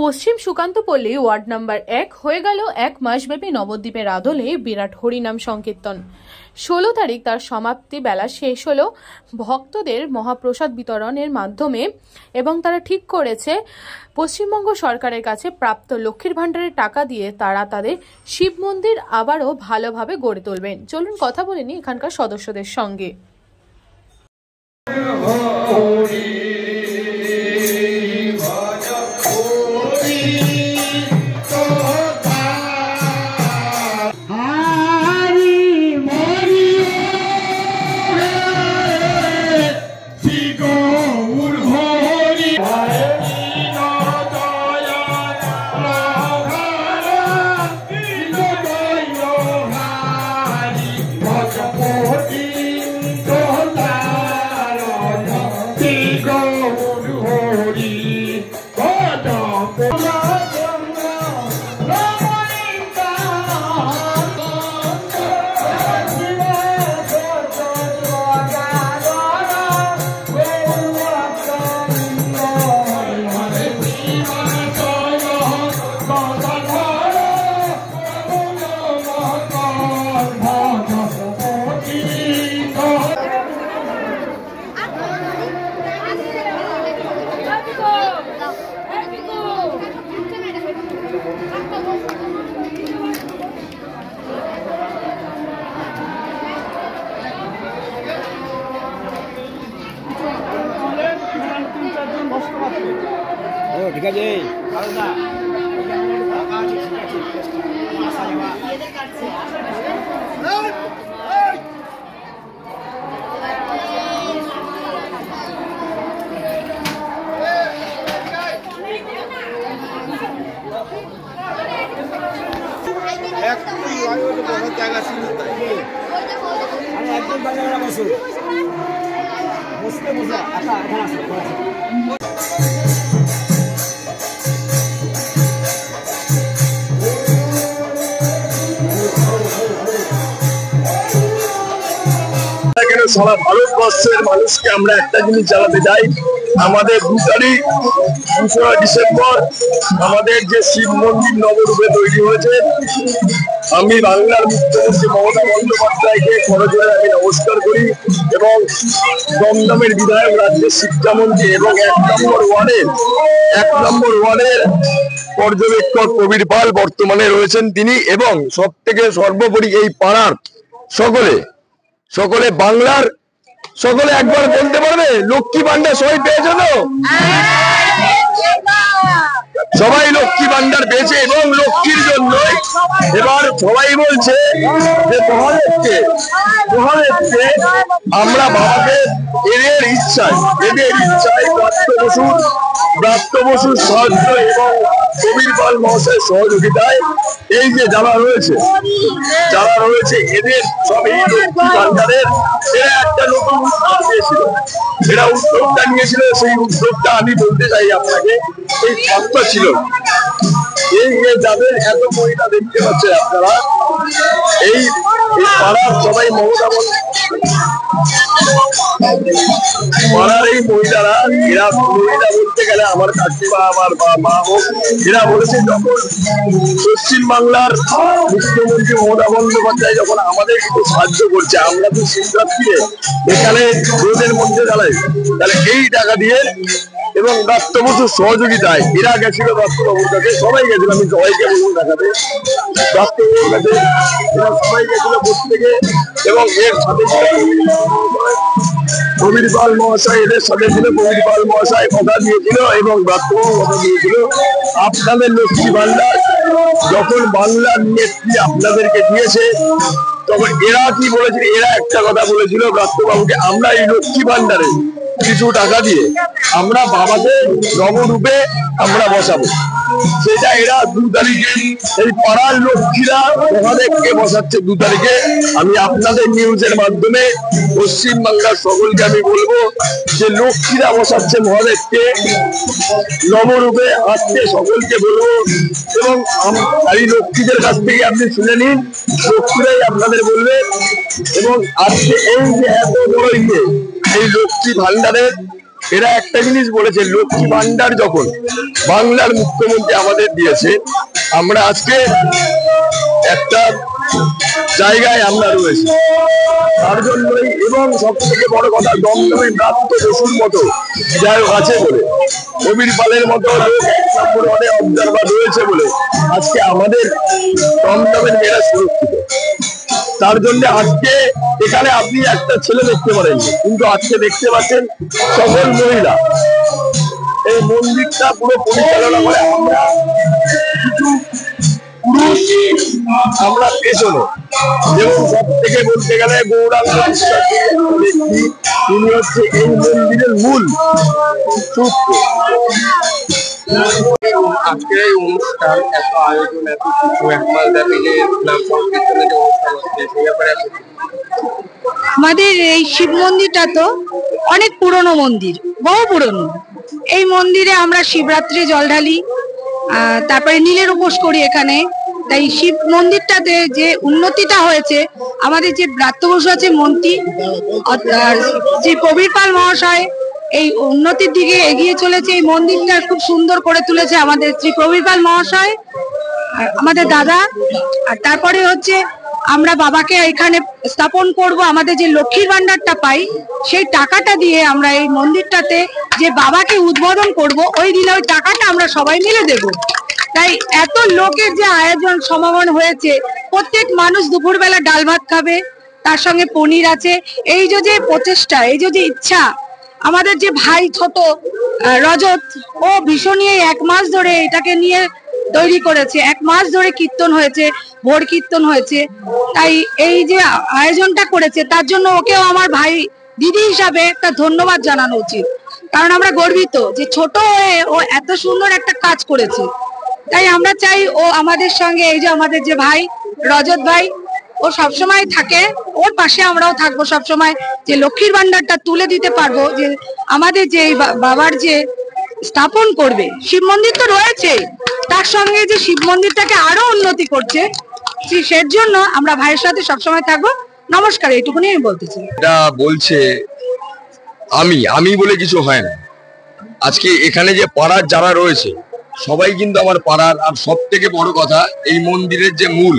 পশ্চিম Sukantapalli ward number 1 হয়ে গেল এক মাসব্যাপী নবদ্বীপের আদলে বিরাট হরিনাম সংকীর্তন। 16 তারিখ তার সমাপ্তি বেলা শেষ হলো ভক্তদের মহাপ্রসাদ বিতরণের মাধ্যমে এবং তারা ঠিক করেছে পশ্চিমবঙ্গ সরকারের কাছে প্রাপ্ত লক্ষ্মীর ভাণ্ডারের টাকা দিয়ে তারা তাদের শিব মন্দির আবারও ভালোভাবে গড়ে তুলবেন। চলুন কথা বলে নিই এখানকার সদস্যদের সঙ্গে। ঠিক আছে একদম বাজারে বসুন বসতে বসে এখানে আসুন। সারা ভারতবর্ষের মানুষকে আমরা একটা জিনিস জানাতে চাই, আমাদের 2 তারিখ 2 ডিসেম্বর আমাদের যে শিব মন্দির নবরূপে তৈরি হয়েছে, আমি বাংলার মুখ্যমন্ত্রী মমতা বন্দ্যোপাধ্যায়কে করজোড়ে আমি নমস্কার করি এবং দমদমের বিধায়ক রাজ্যের শিক্ষামন্ত্রী এবং 1 নম্বর ওয়ার্ডের পর্যবেক্ষক প্রবীর পাল বর্তমানে রয়েছেন তিনি, এবং সব থেকে সর্বোপরি এই পাড়ার সকলে বাংলার সকলে একবার বলতে পারবে লক্ষ্মী ভান্ডার সবাই পেয়েছে তো? সবাই লক্ষ্মী ভান্ডার পেয়েছে এবং লক্ষ্মীর জন্য এবার সবাই বলছে যে মহাদেবকে আমরা বাবাকে এদের ইচ্ছায় ব্রাত্য বসুর সাহায্য এবং প্রবীর পাল মহাশয়ের সহযোগিতায় এই যে যারা রয়েছে এদের সব এই লক্ষ্মী ভান্ডারের এরা একটা নতুন উদ্যোগটা নিয়েছিল। সেই উদ্যোগটা আমি বলতে চাই আপনাকে, এই সত্তা ছিল এই যে যাদের এত মহিলা দেখতে পাচ্ছেন আপনারা, এই পাড়ার সবাই পাড়ার এই মহিলারা, এরা মহিলা বলতে গেলে আমার কাকিমা আমার মা হোক, এরা বলেছে যখন পশ্চিমবাংলার মুখ্যমন্ত্রী মমতা বন্দ্যোপাধ্যায় যখন আমাদের একটু সাহায্য করছে, আমরা তো শিবরাত্রিতে এখানে রোদের মধ্যে দাঁড়াই, তাহলে এই টাকা দিয়ে এবং ব্রাত্য বসুর সহযোগিতায় এরা গেছিল ব্রাত্যবাবুর কাছে, সবাই গেছিল, আমি সবাইকে বলবো দেখাতে ব্রাত্যবাবুর কাছে, এরা সবাই গেছিল প্রত্যেকে, এবং এর সাথে প্রবীর পাল মহাশয় এদের সাথে ছিল। প্রবীর পাল মহাশয় কথা দিয়েছিল এবং ব্রাত্যবাবু কথা দিয়েছিল আপনাদের লক্ষ্মী ভান্ডার যখন বাংলার নেত্রী আপনাদেরকে দিয়েছে তখন এরা কি বলেছিল, এরা একটা কথা বলেছিল ব্রাত্যবাবুকে, আমরা এই লক্ষ্মী ভান্ডারে কিছু টাকা দিয়ে আমরা বাবাকে নবরূপে আমরা বসাবো, সেটা এরা 2 তারিখে এই পাড়ার লক্ষ্মীরা মহাদেবকে বসাচ্ছে 2 তারিখে। আমি আপনাদের নিউজের মাধ্যমে পশ্চিমবাংলার সকলকে আমি বলবো যে লক্ষ্মীরা বসাচ্ছে মহাদেবকে নবরূপে, আজকে সকলকে বলবো এবং এই লক্ষ্মীদের কাছ থেকে আপনি শুনে নিন, লক্ষ্মীরাই আপনাদের বলবে। এবং আজকে এই যে এত বড় এই লক্ষ্মী ভান্ডারের এরা একটা জিনিস বলেছে, লক্ষ্মী ভান্ডার যখন বাংলার মুখ্যমন্ত্রী আমাদের দিয়েছে, আমরা আজকে একটা জায়গায় আমরা রয়েছি তার জন্যই। এবং সব থেকে বড় কথা, দমদমে প্রাপ্ত বসুর মতো যাই আছে বলে, কবির পালের মতো অনেক অবজারভার রয়েছে বলে আজকে আমাদের দমদমের মেয়েরা সুরক্ষিত। তার জন্য আজকে এখানে আপনি একটা ছেলে দেখতে পারেন, কিন্তু আজকে দেখতে পাচ্ছেন সকল মহিলা। এই মন্দিরটা পুরো পরিচালনা করে আমরা কিছু পুরুষ, আমরা পেছনে। এবং সব থেকে বলতে গেলে গৌরাঙ্গ বিশ্বাস ব্যক্তি, তিনি হচ্ছে এই মন্দিরের মূল সূত্র। আজকের এই অনুষ্ঠান, এত আয়োজন, এত কিছু, এক মাস ব্যাপী যে নাম সংকীর্তনের যে অনুষ্ঠান হচ্ছে, সেই ব্যাপারে আমাদের এই শিব মন্দিরটা তো অনেক পুরনো মন্দির, বহু পুরনো। এই মন্দিরে আমরা শিবরাত্রি জল ঢালি, তারপরে নীলের উপোস করি এখানে। তাই শিব মন্দিরটাতে যে উন্নতিটা হয়েছে, আমাদের যে ব্রাত্য বসু আছে মন্ত্রী, শ্রী কবির পাল মহাশয় এই উন্নতির দিকে এগিয়ে চলেছে। এই মন্দিরটা খুব সুন্দর করে তুলেছে আমাদের শ্রী কবির পাল মহাশয়, আমাদের দাদা। আর তারপরে হচ্ছে আমরা বাবাকে এখানে স্থাপন করব। আমাদের যে লক্ষ্মীর ভান্ডারটা পাই, সেই টাকাটা দিয়ে আমরা এই মন্দিরটাতে যে বাবাকে উদ্বোধন করব, ওই দিন ওই টাকাটা আমরা সবাই মিলে দেব। তাই এত লোকের যে আয়োজন সমাগম হয়েছে, প্রত্যেক মানুষ দুপুরবেলা ডাল ভাত খাবে, তার সঙ্গে পনির আছে। এই যে প্রচেষ্টা, এই যে ইচ্ছা, আমাদের যে ভাই ছোট রজত, ও ভীষণই এক মাস ধরে এটাকে নিয়ে তৈরি করেছে। এক মাস ধরে কীর্তন হয়েছে, ভোর কীর্তন হয়েছে। তাই এই যে আয়োজনটা করেছে, তার জন্য ওকেও আমার ভাই দিদি হিসাবে একটা ধন্যবাদ জানানো উচিত। কারণ আমরা গর্বিত যে ছোট হয়ে ও এত সুন্দর একটা কাজ করেছে। তাই আমরা চাই ও আমাদের সঙ্গে, এই যে আমাদের যে ভাই রজত ভাই, ও সবসময় থাকে, ওর পাশে আমরাও থাকবো সবসময়, যে লক্ষ্মীর ভান্ডারটা তুলে দিতে পারবো। যে আমাদের যে বাবার যে স্থাপন করবে, শিব মন্দির তো রয়েছে, তার সঙ্গে যে শিব মন্দিরটাকে আরো উন্নতি করছে, সের জন্য আমরা ভাইয়ের সাথে সবসময় থাকবো। নমস্কার, এইটুকুনি আমি বলতে চাই। এটা বলছে আমি বলে কিছু হয় না। আজকে এখানে যে পাড়ার যারা রয়েছে সবাই কিন্তু আমার পাড়ার। আর সব থেকে বড় কথা, এই মন্দিরের যে মূল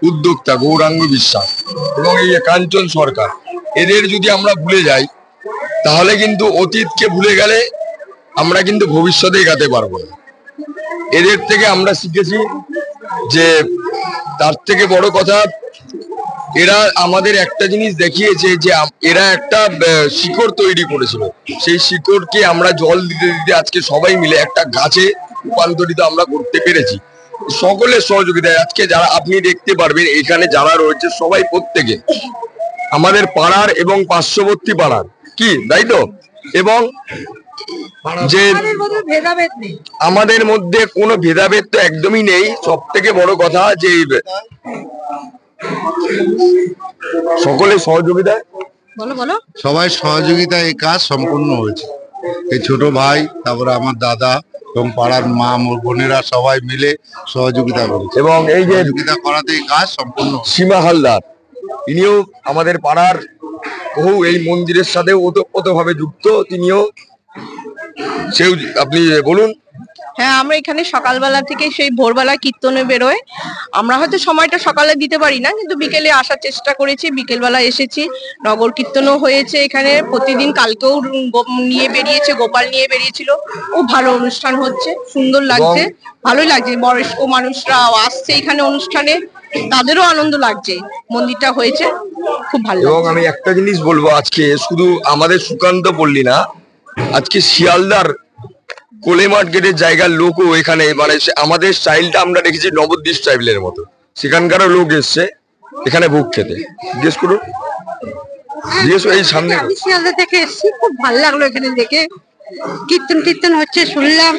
উদ্যোক্তা গৌরাঙ্গ বিশ্বাস এবং এই কাঞ্চন সরকার, এদের যদি আমরা ভুলে যাই, তাহলে কিন্তু অতীতকে ভুলে গেলে আমরা কিন্তু ভবিষ্যতে এগাতে পারবো না। এদের থেকে আমরা শিখেছি যে, তার থেকে বড় কথা, এরা আমাদের একটা জিনিস দেখিয়েছে যে এরা একটা শিকড় তৈরি করেছিল। সেই শিকড়কে আমরা জল দিতে দিতে আজকে সবাই মিলে একটা গাছে রূপান্তরিত আমরা করতে পেরেছি, সকলের সহযোগিতায়। আজকে যারা আপনি দেখতে পারবেন এখানে যারা রয়েছে সবাই, প্রত্যেকে আমাদের পাড়ার এবং পার্শ্ববর্তী পাড়ার, কি তাই তো? এবং যে আমাদের মধ্যে কোনো ভেদাভেদ তো একদমই নেই। সব থেকে বড় কথা যে সকলের সহযোগিতায়, সবাই সহযোগিতায় এই কাজ সম্পূর্ণ হয়েছে। এই ছোট ভাই, তারপরে আমার দাদা এবং পাড়ার মা বোনেরা সবাই মিলে সহযোগিতা করেছে, এবং এই যে সহযোগিতা করাতে এই কাজ সম্পূর্ণ। সীমা হালদার, ইনিও আমাদের পাড়ার বহু এই মন্দিরের সাথে ওতপ্রোতভাবে যুক্ত, তিনিও। সেও আপনি বলুন। হ্যাঁ, আমরা এখানে সকালবেলা থেকে সেই ভোরবেলা কীর্তনে বেরোয়। আমরা হয়তো সময়টা সকালে দিতে পারি না, কিন্তু বিকেলে আসার চেষ্টা করেছি, বিকেলবেলা এসেছি। নগর কীর্তনও হয়েছে এখানে প্রতিদিন, কালকেও নিয়ে বেরিয়েছে, গোপাল নিয়ে বেরিয়েছিল। ও ভালো অনুষ্ঠান হচ্ছে, সুন্দর লাগছে, ভালোই লাগছে। বয়স্ক মানুষরা আসছে এখানে অনুষ্ঠানে, তাদেরও আনন্দ লাগছে। মন্দিরটা হয়েছে খুব ভালো। এবং আমি একটা জিনিস বলবো, আজকে শুধু আমাদের সুকান্ত পল্লী না, আজকে শিয়ালদার কোলে মার্কেটের জায়গার লোকও এখানে, মানে আমাদের স্টাইলটা আমরা দেখেছি নবদ্বীপ স্টাইলের মতো, সেখানকারও লোক এসছে এখানে ভোগ খেতে। জিজ্ঞেস করুন, এই সামনে। আমি শিয়ালদা থেকে এসেছি, খুব ভালো লাগলো এখানে দেখে। কীর্তন টীর্তন হচ্ছে শুনলাম,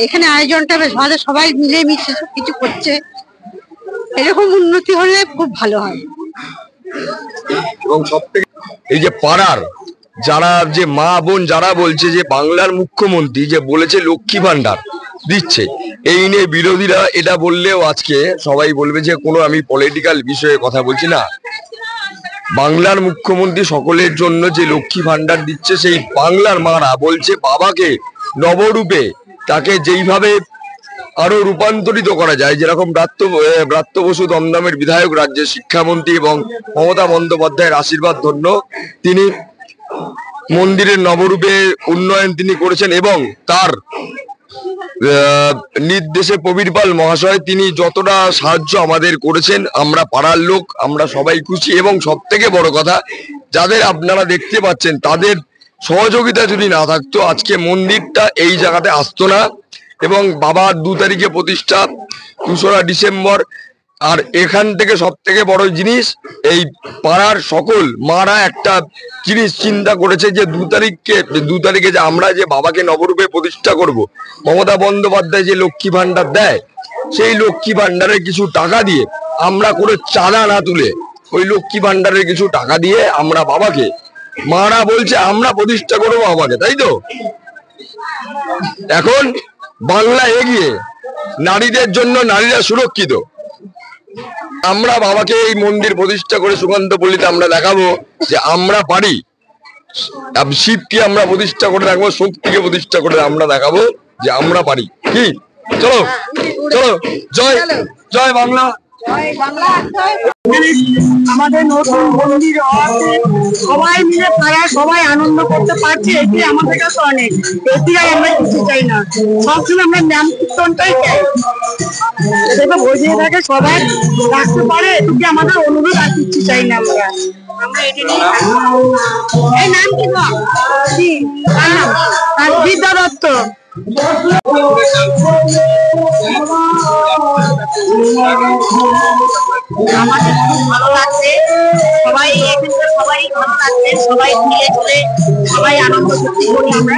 এখানে আয়োজনটা বেশ ভালো, সবাই মিলে মিশে কিছু করছে। এরকম উন্নতি হলে খুব ভালো হয়। এবং সব থেকে এই যে পাড়ার যারা, যে মা বোন যারা বলছে যে বাংলার মুখ্যমন্ত্রী যে বলেছে লক্ষ্মী ভান্ডার দিচ্ছে, এই নিয়ে বিরোধীরা এটা বললেও আজকে সবাই বলবে যে কোনো আমি পলিটিক্যাল বিষয়ে কথা বলছি না। বাংলার মুখ্যমন্ত্রী সকলের জন্য যে লক্ষ্মী ভান্ডার দিচ্ছে, সেই বাংলার মারা বলছে বাবাকে নবরূপে তাকে যেইভাবে আরো রূপান্তরিত করা যায়, যেরকম ব্রাত্য বসু দমদমের বিধায়ক, রাজ্যের শিক্ষামন্ত্রী এবং মমতা বন্দ্যোপাধ্যায়ের আশীর্বাদ ধন্য তিনি মন্দিরের নবরূপে উন্নয়ন তিনি করেছেন এবং তার নির্দেশে প্রবীরপাল মহাশয় তিনি যতটা সাহায্য আমাদের করেছেন, আমরা পাড়ার লোক আমরা সবাই খুশি। এবং সব থেকে বড় কথা, যাদের আপনারা দেখতে পাচ্ছেন তাদের সহযোগিতা যদি না থাকতো আজকে মন্দিরটা এই জায়গাতে আসতো না। এবং বাবার 2 তারিখে প্রতিষ্ঠা, 2রা ডিসেম্বর। আর এখান থেকে সব থেকে বড় জিনিস, এই পাড়ার সকল মারা একটা জিনিস চিন্তা করেছে যে 2 তারিখে যে আমরা যে বাবাকে নবরূপে প্রতিষ্ঠা করব, মমতা বন্দ্যোপাধ্যায় যে লক্ষ্মী ভান্ডার দেয়, সেই লক্ষ্মী ভান্ডারের কিছু টাকা দিয়ে আমরা করে চাঁদা না তুলে ওই লক্ষ্মী ভান্ডারের কিছু টাকা দিয়ে আমরা বাবাকে, মারা বলছে আমরা প্রতিষ্ঠা করবো বাবাকে, তাই তো? এখন বাংলা এগিয়ে, নারীদের জন্য নারীরা সুরক্ষিত। আমরা বাবাকে এই মন্দির প্রতিষ্ঠা করে সুকান্তপল্লীতে আমরা দেখাবো যে আমরা পারি। শিবকে আমরা প্রতিষ্ঠা করে রাখবো, শক্তিকে প্রতিষ্ঠা করে আমরা দেখাবো যে আমরা পারি। কি চলো চলো, জয় জয় বাংলা। আমাদের নতুন মন্দির সবাই মিলে পাড়ায় সবাই আনন্দ করতে পারছে, এটি আমাদের কাছে অনেক। এটিই আমরা কিছু চাই না, সবসময় আমরা নাম কীর্তনটাই চাই, সেটা বজিয়ে থাকে সবাই রাখতে পারে, এটুকু আমাদের অনুরোধ। আর কিছু চাই না আমরা। এই নাম কি আর বিদ্যা দত্ত। আমাদের খুব ভালো লাগছে, সবাই এখানকার সবাই ভালো লাগছে, সবাই মিলে চলে সবাই আনন্দ করতে করি আমরা।